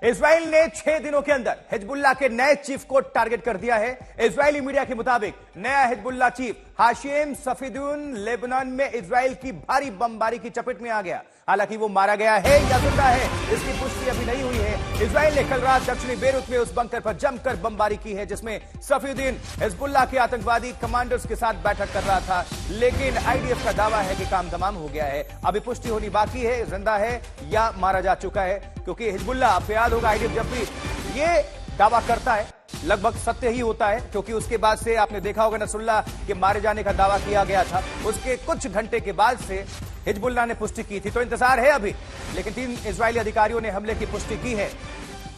Israel ने 6 दिनों के अंदर हिजबुल्लाह के नए चीफ को टारगेट कर दिया है। इजरायली मीडिया के मुताबिक नया हिजबुल्लाह चीफ हाशिम सफीदुन लेबनान में इजराइल की भारी बमबारी की चपेट में आ गया। हालांकि वो मारा गया है या जिंदा है, इसकी पुष्टि अभी नहीं हुई है। इजराइल ने कल रात दक्षिणी बेरूत में उस बंकर पर जमकर बमबारी की है जिसमें सफीदुन हिजबुल्लाह के आतंकवादी कमांडर्स के साथ बैठक कर रहा था। लेकिन आईडीएफ का दावा है कि काम तमाम हो गया है। अभी पुष्टि होनी बाकी है, जिंदा है या मारा जा चुका है, क्योंकि हिजबुल्लाह, आपको याद होगा, आईडीएफ जब भी ये दावा करता है लगभग सत्य ही होता है, क्योंकि उसके बाद से आपने देखा होगा नसरुल्लाह के मारे जाने का दावा किया गया था, उसके कुछ घंटे के बाद से हिजबुल्लाह ने पुष्टि की थी। तो इंतजार है अभी, लेकिन 3 इजरायली अधिकारियों ने हमले की पुष्टि की है।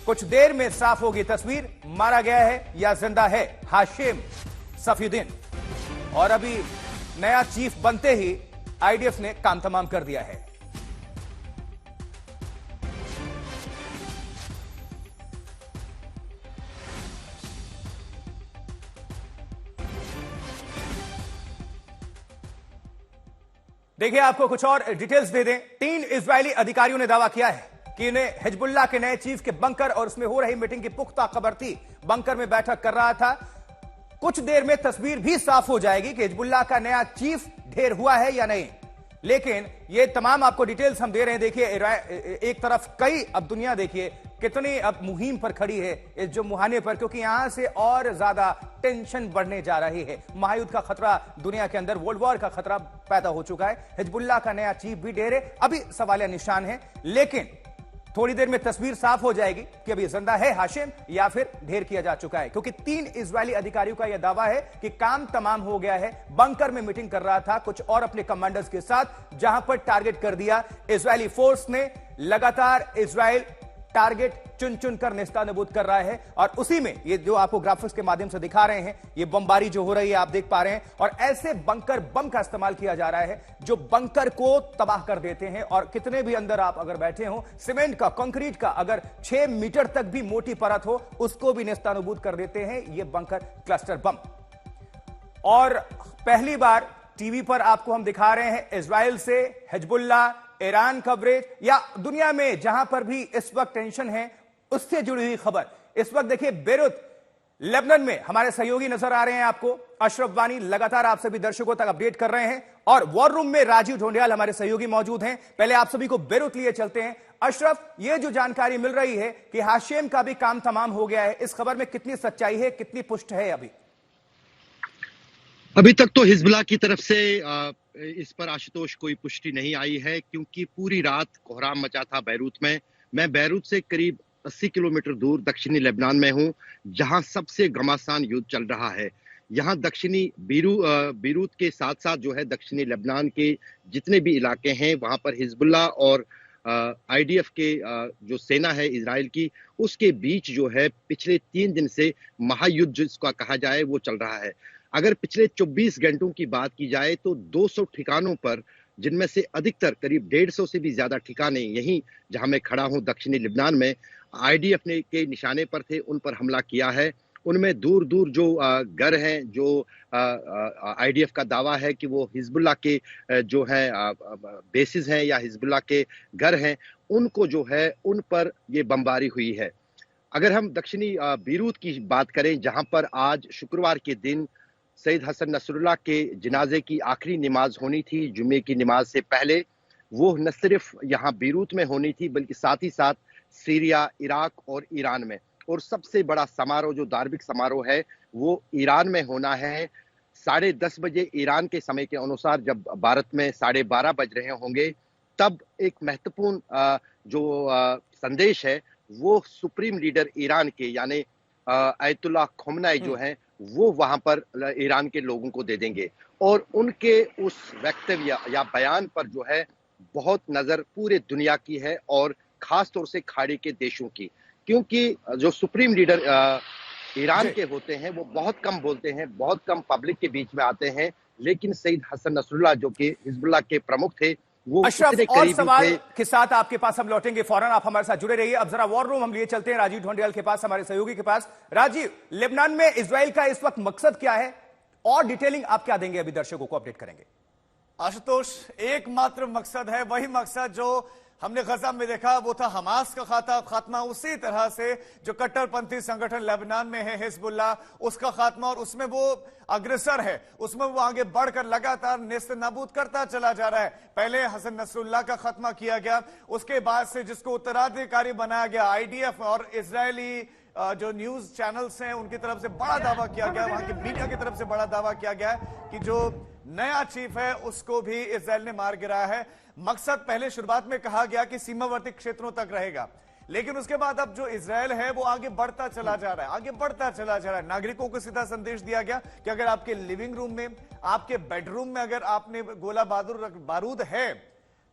कुछ देर में साफ होगी तस्वीर, मारा गया है या जिंदा है हाशिम सफीदुन। और अभी नया चीफ बनते ही आईडीएफ ने काम तमाम कर दिया है। देखिए, आपको कुछ और डिटेल्स दे दें। 3 इजरायली अधिकारियों ने दावा किया है कि इन्हें हिजबुल्लाह के नए चीफ के बंकर और उसमें हो रही मीटिंग की पुख्ता खबर थी। बंकर में बैठक कर रहा था। कुछ देर में तस्वीर भी साफ हो जाएगी कि हिजबुल्लाह का नया चीफ ढेर हुआ है या नहीं। लेकिन ये तमाम आपको डिटेल्स हम दे रहे हैं। देखिए, एक तरफ कई, अब दुनिया देखिए कितनी अब मुहिम पर खड़ी है इस जो मुहाने पर, क्योंकि यहां से और ज्यादा टेंशन बढ़ने जा रही है। महायुद्ध का खतरा दुनिया के अंदर, वर्ल्ड वॉर का खतरा पैदा हो चुका है। हिजबुल्लाह का नया चीफ भी ढेर है, अभी सवालिया निशान है। लेकिन थोड़ी देर में तस्वीर साफ हो जाएगी कि अभी जिंदा है हाशिम या फिर ढेर किया जा चुका है, क्योंकि 3 इजरायली अधिकारियों का यह दावा है कि काम तमाम हो गया है। बंकर में मीटिंग कर रहा था कुछ और अपने कमांडर्स के साथ, जहां पर टारगेट कर दिया इजरायली फोर्स ने। लगातार इजराइल टारगेट चुन चुन कर नेस्तनाबूद कर रहा है, और उसी में ये जो आपको ग्राफिक्स के माध्यम से दिखा रहे हैं, ये बमबारी जो हो रही है आप देख पा रहे हैं। और ऐसे बंकर बम का इस्तेमाल किया जा रहा है जो बंकर को तबाह कर देते हैं। और कितने भी अंदर आप अगर बैठे हो, सीमेंट का, कंक्रीट का अगर 6 मीटर तक भी मोटी परत हो, उसको भी नेस्तनाबूद कर देते हैं ये बंकर क्लस्टर बम। और पहली बार टीवी पर आपको हम दिखा रहे हैं इजराइल से हिजबुल्लाह, ईरान कवरेज, या दुनिया में जहां पर भी इस वक्त टेंशन है उससे जुड़ी हुई खबर। इस वक्त देखिए, बेरूत लेबनान में हमारे सहयोगी नजर आ रहे हैं आपको, अशरफ वानी लगातार आप सभी दर्शकों तक अपडेट कर रहे हैं। और वॉर रूम में राजीव ढोंडियाल हमारे सहयोगी मौजूद हैं। पहले आप सभी को बेरूत लिए चलते हैं। अशरफ, ये जो जानकारी मिल रही है कि हाशिम का भी काम तमाम हो गया है, इस खबर में कितनी सच्चाई है, कितनी पुष्ट है? अभी तक तो हिजबुल्लाह की तरफ से इस पर आशुतोष कोई पुष्टि नहीं आई है, क्योंकि पूरी रात कोहराम मचा था बैरूत में। मैं बैरूत से करीब 80 किलोमीटर दूर दक्षिणी लेबनान में हूं, जहां सबसे घमासान युद्ध चल रहा है। यहां दक्षिणी बेरूत के साथ साथ जो है दक्षिणी लेबनान के जितने भी इलाके हैं, वहां पर हिजबुल्लाह और आईडीएफ के जो सेना है इजराइल की, उसके बीच जो है पिछले 3 दिन से महायुद्ध जिसका कहा जाए वो चल रहा है। अगर पिछले 24 घंटों की बात की जाए तो 200 ठिकानों पर, जिनमें से अधिकतर करीब 150 से भी ज्यादा ठिकाने यहीं जहां मैं खड़ा हूं दक्षिणी लेबनान में आईडीएफ ने के निशाने पर थे, उन पर हमला किया है। उनमें दूर दूर जो घर हैं, जो आईडीएफ का दावा है कि वो हिजबुल्लाह के जो है बेसिस हैं या हिजबुल्लाह के घर हैं, उनको जो है उन पर ये बमबारी हुई है। अगर हम दक्षिणी बेरूत की बात करें, जहां पर आज शुक्रवार के दिन सैयद हसन नसरुल्लाह के जनाजे की आखिरी नमाज होनी थी, जुम्मे की नमाज से पहले, वो न सिर्फ यहाँ बेरूत में होनी थी बल्कि साथ ही साथ सीरिया, इराक और ईरान में। और सबसे बड़ा समारोह जो धार्मिक समारोह है वो ईरान में होना है 10:30 बजे ईरान के समय के अनुसार। जब भारत में 12:30 बज रहे होंगे, तब एक महत्वपूर्ण जो संदेश है वो सुप्रीम लीडर ईरान के यानी आयतुल्लाह खोमेनी जो हैं वो वहां पर ईरान के लोगों को दे देंगे। और उनके उस वक्तव्य या बयान पर जो है बहुत नजर पूरे दुनिया की है, और खास तौर से खाड़ी के देशों की, क्योंकि जो सुप्रीम लीडर ईरान के होते हैं वो बहुत कम बोलते हैं, बहुत कम पब्लिक के बीच में आते हैं। लेकिन सैयद हसन नसरुल्लाह जो कि हिजबुल्लाह के प्रमुख थे, वो अशरफ, और सवाल के साथ आपके पास हम लौटेंगे फौरन, आप हमारे साथ जुड़े रहिए। अब जरा वॉर रूम हम लिए चलते हैं राजीव ढोंडियाल के पास, हमारे सहयोगी के पास। राजीव, लेबनान में इजराइल का इस वक्त मकसद क्या है और डिटेलिंग आप क्या देंगे, अभी दर्शकों को अपडेट करेंगे? आशुतोष, एकमात्र मकसद है, वही मकसद जो हमने गजा में देखा वो था हमास का खात्मा, उसी तरह से जो कट्टरपंथी संगठन लेबनान में है हिजबुल्लाह, उसका खात्मा, और उसमें वो अग्रसर है, उसमें वो आगे बढ़कर लगातार नेस्त नाबूद करता चला जा रहा है। पहले हसन नसरुल्लाह का खात्मा किया गया, उसके बाद से जिसको उत्तराधिकारी बनाया गया आईडीएफ और इजरायली जो न्यूज चैनल्स हैं उनकी तरफ से बड़ा दावा किया गया, वहां की मीडिया की तरफ से बड़ा दावा किया गया कि जो नया चीफ है उसको भी इजरायल ने मार गिराया है। मकसद पहले शुरुआत में कहा गया कि सीमावर्ती क्षेत्रों तक रहेगा, लेकिन उसके बाद अब जो इजरायल है वो आगे बढ़ता चला जा रहा है, आगे बढ़ता चला जा रहा है। नागरिकों को सीधा संदेश दिया गया कि अगर आपके लिविंग रूम में, आपके बेडरूम में अगर आपने गोला बारूद है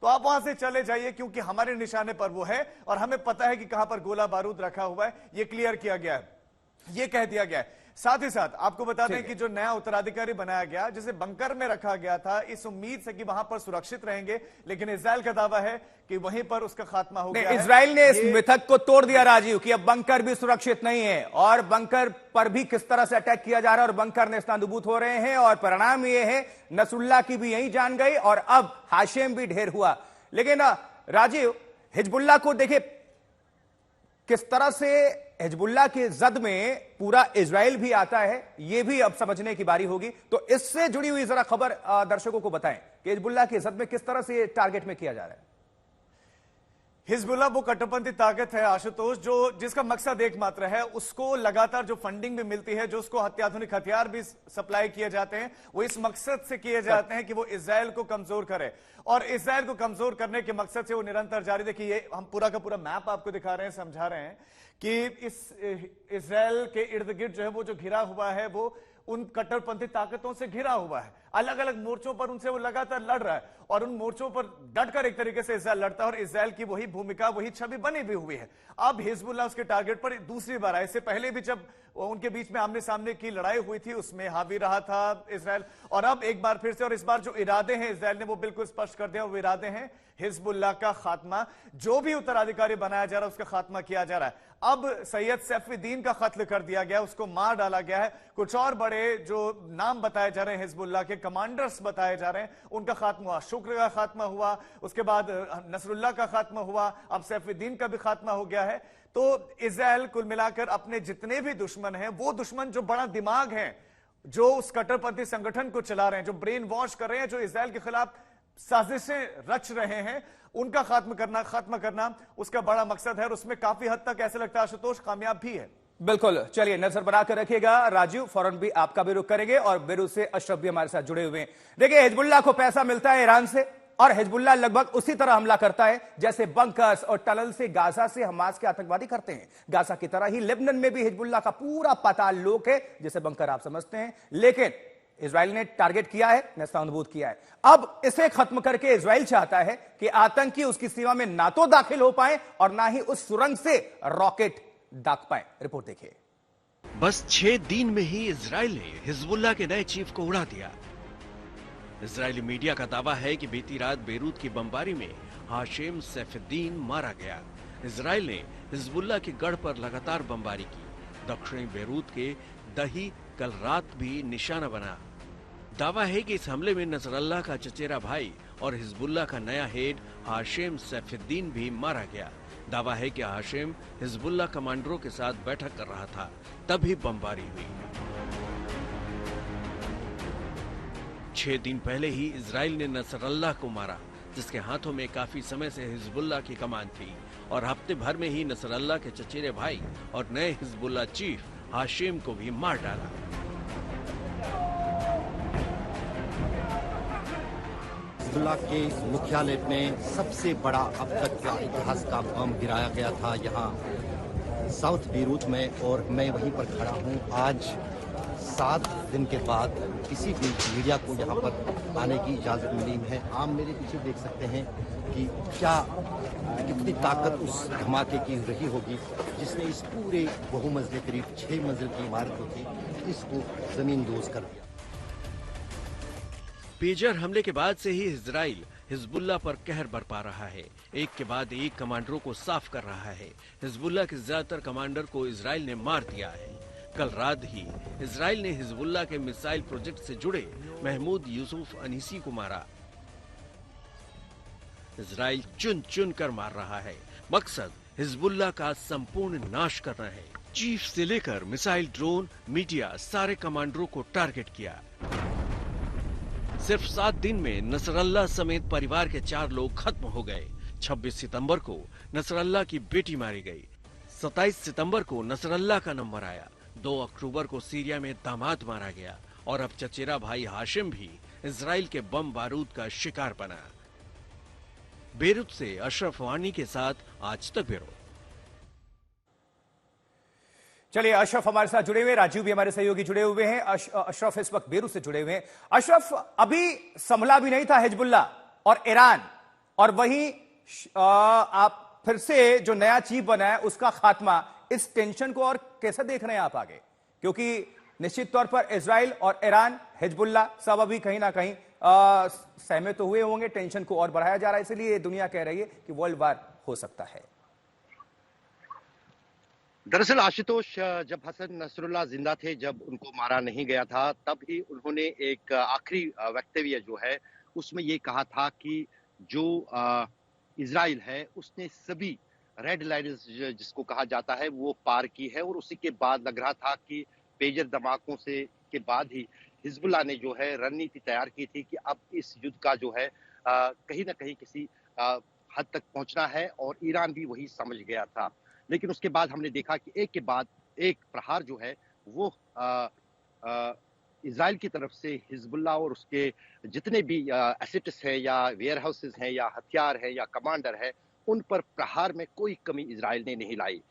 तो आप वहां से चले जाइए, क्योंकि हमारे निशाने पर वो है और हमें पता है कि कहां पर गोला बारूद रखा हुआ है। ये क्लियर किया गया है, ये कह दिया गया है। साथ ही साथ आपको बता दें कि जो नया उत्तराधिकारी बनाया गया, जिसे बंकर में रखा गया था इस उम्मीद से कि वहां पर सुरक्षित रहेंगे, लेकिन इजरायल का दावा है कि वहीं पर उसका खात्मा हो गया है। इजरायल ने इस मिथक को तोड़ दिया राजीव कि अब बंकर भी सुरक्षित नहीं है, और बंकर पर भी किस तरह से अटैक किया जा रहा है और बंकर नेस्तनाबूद हो रहे हैं, और परिणाम ये है नसरुल्लाह की भी यही जान गई और अब हाशिम भी ढेर हुआ। लेकिन राजीव, हिजबुल्लाह को देखिए किस तरह से हिजबुल्लाह के जद में पूरा इजराइल भी आता है, यह भी अब समझने की बारी होगी। तो इससे जुड़ी हुई जरा खबर दर्शकों को बताएं कि हिजबुल्लाह के जद में किस तरह से टारगेट में किया जा रहा है। हिजबुल्लाह वो कट्टरपंथी ताकत है आशुतोष, जो जिसका मकसद एकमात्र है, उसको लगातार जो फंडिंग भी मिलती है, जो उसको अत्याधुनिक हथियार भी सप्लाई किए जाते हैं, वो इस मकसद से किए जाते हैं कि वो इजराइल को कमजोर करे, और इजराइल को कमजोर करने के मकसद से वो निरंतर जारी। देखिए ये हम पूरा का पूरा मैप आपको दिखा रहे हैं, समझा रहे हैं कि इस इजराइल के इर्द गिर्द जो है वो जो घिरा हुआ है वो उन कट्टरपंथी ताकतों से घिरा हुआ है। अलग अलग मोर्चों पर उनसे वो लगातार लड़ रहा है, और उन मोर्चों पर डटकर एक तरीके से इजराइल लड़ता है, और इजराइल की वही भूमिका, वही छवि बनी भी हुई है। अब हिजबुल्लाह उसके टारगेट पर दूसरी बार आए। इससे पहले भी जब उनके बीच में आमने सामने की लड़ाई हुई थी उसमें हावी रहा था इजराइल, और अब एक बार फिर से, और इस बार जो इरादे हैं इजराइल ने वो बिल्कुल स्पष्ट कर दिया, वो इरादे हैं हिजबुल्लाह का खात्मा। जो भी उत्तराधिकारी बनाया जा रहा है उसका खात्मा किया जा रहा है। अब सैयद सैफुद्दीन का कत्ल कर दिया गया, उसको मार डाला गया है। कुछ और बड़े जो नाम बताए जा रहे हैं हिजबुल्लाह के कमांडर्स बताए जा रहे हैं, उनका खात्मा हुआ। शुक्र का खात्मा हुआ, उसके बाद नसरुल्लाह का खात्मा हुआ, अब सैफुद्दीन का भी खात्मा हो गया है। तो इजराइल कुल मिलाकर अपने जितने भी दुश्मन हैं, वो दुश्मन जो बड़ा दिमाग है, जो उस कट्टरपंथी संगठन को चला रहे हैं, जो ब्रेन वॉश कर रहे हैं, जो इजराइल के खिलाफ साजिशें रच रहे हैं, उनका खात्मा करना उसका बड़ा मकसद है, और उसमें काफी हद तक ऐसा लगता है आशुतोष कामयाब भी है। बिल्कुल, चलिए नजर बनाकर रखिएगा राजीव, फौरन भी आपका भी रुख करेंगे, और बेरूत से अशरफ भी हमारे साथ जुड़े हुए हैं। देखिए हिजबुल्लाह को पैसा मिलता है ईरान से, और हिजबुल्लाह लगभग उसी तरह हमला करता है जैसे बंकर्स और टनल से गाजा से हमास के आतंकवादी करते हैं। गाजा की तरह ही लेबनान में भी हिजबुल्लाह का पूरा पाताल लोक है, जैसे बंकर आप समझते हैं, लेकिन इजराइल ने टारगेट किया है, नेस्तनाबूद किया है। अब इसे खत्म करके इजराइल चाहता है कि आतंकी उसकी सीमा में ना तो दाखिल हो पाए और ना ही उस सुरंग से रॉकेट दाग पाए। रिपोर्ट देखिए। बस 6 दिन में ही इजराइल ने हिजबुल्लाह के नए चीफ को उड़ा दिया। इजरायली मीडिया का दावा है कि बीती रात बेरूत की बमबारी में हाशिम सैफुद्दीन मारा गया। इजराइल ने हिजबुल्लाह के गढ़ पर लगातार बमबारी की। दक्षिणी बेरूत के दही कल रात भी निशाना बना। दावा है कि इस हमले में नसरल्लाह का चचेरा भाई और हिजबुल्लाह का नया हेड हाशिम सैफुद्दीन भी मारा गया। दावा है कि हाशिम हिजबुल्लाह कमांडरों के साथ बैठक कर रहा था, तभी बमबारी हुई। 6 दिन पहले ही इजराइल ने नसरल्लाह को मारा, जिसके हाथों में काफी समय से हिजबुल्लाह की कमान थी, और हफ्ते भर में ही नसरल्लाह के चचेरे भाई और नए हिजबुल्लाह चीफ हाशिम को भी मार डाला। हिजबुल्लाह के मुख्यालय में सबसे बड़ा अब तक का इतिहास का बम गिराया गया था यहाँ साउथ बेरूत में, और मैं वहीं पर खड़ा हूँ। आज 7 दिन के बाद किसी भी मीडिया को यहाँ पर आने की इजाज़त मिली है। आप मेरे पीछे देख सकते हैं कि कितनी ताकत उस धमाके की रही होगी जिसने इस पूरे बहुमंजिले करीब 6 मंजिल की इमारत को थी, इसको जमींदोज कर दिया। पेजर हमले के बाद से ही इजराइल हिजबुल्लाह पर कहर बरपा रहा है। एक के बाद एक कमांडरों को साफ कर रहा है। हिजबुल्लाह के ज्यादातर कमांडर को इजराइल ने मार दिया है। कल रात ही इजराइल ने हिजबुल्लाह के मिसाइल प्रोजेक्ट से जुड़े महमूद यूसुफ अनीसी को मारा। इजराइल चुन चुन कर मार रहा है। मकसद हिजबुल्लाह का संपूर्ण नाश करना है। चीफ से लेकर मिसाइल, ड्रोन, मीडिया, सारे कमांडरों को टारगेट किया। सिर्फ 7 दिन में नसरल्लाह समेत परिवार के 4 लोग खत्म हो गए। 26 सितंबर को नसरल्लाह की बेटी मारी गई। 27 सितंबर को नसरल्लाह का नंबर आया। 2 अक्टूबर को सीरिया में दामाद मारा गया और अब चचेरा भाई हाशिम भी इजराइल के बम बारूद का शिकार बना। बेरूत से अशरफ वानी के साथ आज तक ब्यूरो। चलिए, अशरफ हमारे साथ जुड़े हुए, राजीव भी हमारे सहयोगी जुड़े हुए हैं। अशरफ इस वक्त बेरूत से जुड़े हुए हैं। अशरफ, अभी संभला भी नहीं था हिजबुल्ला और ईरान, और वहीं आप फिर से जो नया चीफ बना है उसका खात्मा, इस टेंशन को और कैसे देख रहे हैं आप आगे? क्योंकि निश्चित तौर पर इजराइल और ईरान, हिजबुल्ला सब अभी कहीं ना कहीं सहमत तो हुए होंगे, टेंशन को और बढ़ाया जा रहा है, इसलिए दुनिया कह रही है कि वर्ल्ड वार हो सकता है। दरअसल आशुतोष, जब हसन नसरुल्लाह जिंदा थे, जब उनको मारा नहीं गया था, तब ही उन्होंने एक आखिरी वक्तव्य जो है उसमें ये कहा था कि जो इजराइल है उसने सभी रेड लाइन्स जिसको कहा जाता है वो पार की है, और उसी के बाद लग रहा था कि पेजर धमाकों से के बाद ही हिजबुल्लाह ने जो है रणनीति तैयार की थी कि अब इस युद्ध का जो है कहीं ना कहीं किसी हद तक पहुंचना है, और ईरान भी वही समझ गया था। लेकिन उसके बाद हमने देखा कि एक के बाद एक प्रहार जो है वो इजराइल की तरफ से हिजबुल्लाह और उसके जितने भी एसेट्स हैं या वेयर हाउसेस हैं या हथियार है या कमांडर है, उन पर प्रहार में कोई कमी इजराइल ने नहीं लाई।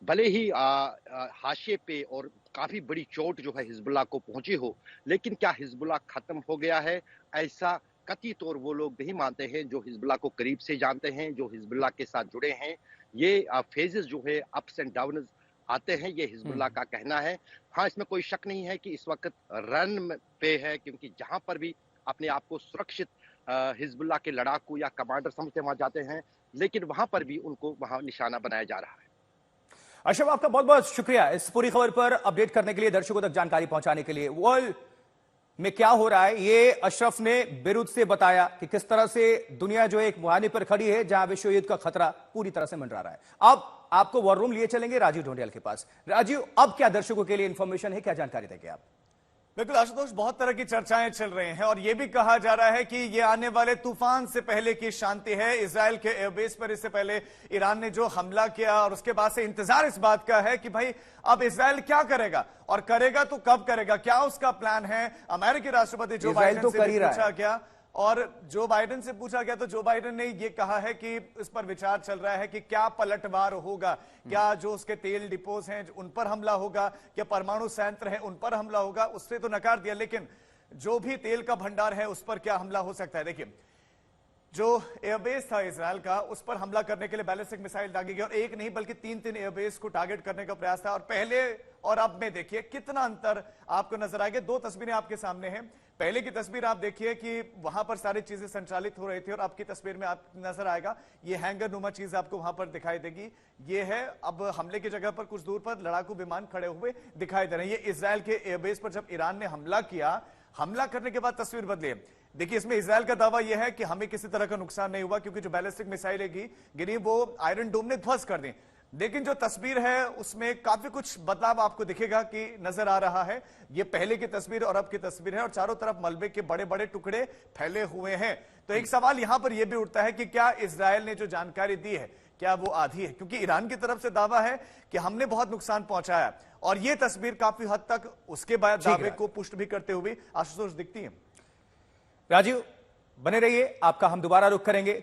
भले ही हाशिए पे और काफी बड़ी चोट जो है हिजबुल्लाह को पहुंची हो, लेकिन क्या हिजबुल्लाह खत्म हो गया है? ऐसा कतई तौर वो लोग नहीं मानते हैं जो हिजबुल्लाह को करीब से जानते हैं, जो हिजबुल्लाह के साथ जुड़े हैं। ये फेजेस जो है अप्स एंड डाउन्स आते हैं, ये हिजबुल्लाह का कहना है। हाँ, इसमें कोई शक नहीं है कि इस वक्त रन पे है, क्योंकि जहां पर भी अपने आप को सुरक्षित हिजबुल्लाह के लड़ाकू या कमांडर समझते वहां जाते हैं, लेकिन वहां पर भी उनको वहां निशाना बनाया जा रहा है। अशरफ, आपका बहुत बहुत शुक्रिया इस पूरी खबर पर अपडेट करने के लिए, दर्शकों तक जानकारी पहुंचाने के लिए। वर्ल्ड में क्या हो रहा है ये अशरफ ने बेरूत से बताया कि किस तरह से दुनिया जो एक मुहाने पर खड़ी है जहां विश्व युद्ध का खतरा पूरी तरह से मंडरा रहा है। अब आपको वॉर रूम लिए चलेंगे राजीव ढोंडियाल के पास। राजीव, अब क्या दर्शकों के लिए इंफॉर्मेशन है, क्या जानकारी देंगे आप? बिल्कुल आशुतोष, बहुत तरह की चर्चाएं चल रही हैं और यह भी कहा जा रहा है कि ये आने वाले तूफान से पहले की शांति है। इजराइल के एयरबेस पर इससे पहले ईरान ने जो हमला किया और उसके बाद से इंतजार इस बात का है कि भाई अब इजराइल क्या करेगा और करेगा तो कब करेगा, क्या उसका प्लान है। अमेरिकी राष्ट्रपति जो बाइडेन से पूछा गया और जो बाइडेन से पूछा गया तो जो बाइडेन ने यह कहा है कि इस पर विचार चल रहा है कि क्या पलटवार होगा, क्या जो उसके तेल डिपोज हैं उन पर हमला होगा, क्या परमाणु संयंत्र है उन पर हमला होगा। उससे तो नकार दिया, लेकिन जो भी तेल का भंडार है उस पर क्या हमला हो सकता है। देखिए, जो एयरबेस था इजराइल का, उस पर हमला करने के लिए बैलिस्टिक मिसाइल दागी गई और एक नहीं बल्कि 3 एयरबेस को टारगेट करने का प्रयास था। और पहले और अब में देखिए कितना अंतर आपको नजर आएगा। 2 तस्वीरें आपके सामने हैं। पहले की तस्वीर आप देखिए कि वहां पर सारी चीजें संचालित हो रही थी और अब की तस्वीर में आप नजर आएगा ये हैंगर नुमा चीज आपको वहां पर दिखाई देगी। ये है अब हमले की जगह पर कुछ दूर पर लड़ाकू विमान खड़े हुए दिखाई दे रहे हैं। ये इजराइल के एयरबेस पर जब ईरान ने हमला किया, हमला करने के बाद तस्वीर बदली। देखिए, इसमें इजराइल का दावा यह है कि हमें किसी तरह का नुकसान नहीं हुआ क्योंकि जो बैलिस्टिक मिसाइलें गिरी वो आयरन डोम ने ध्वस्त कर दी। लेकिन जो तस्वीर है उसमें काफी कुछ बदलाव आपको दिखेगा कि नजर आ रहा है। ये पहले की तस्वीर और अब की तस्वीर है और चारों तरफ मलबे के बड़े बड़े टुकड़े फैले हुए हैं। तो एक सवाल यहां पर यह भी उठता है कि क्या इजराइल ने जो जानकारी दी है क्या वो आधी है, क्योंकि ईरान की तरफ से दावा है कि हमने बहुत नुकसान पहुंचाया और ये तस्वीर काफी हद तक उसके बाद दावे को पुष्ट भी करते हुए आशुतोष दिखती है। राजीव बने रहिए, आपका हम दोबारा रुख करेंगे।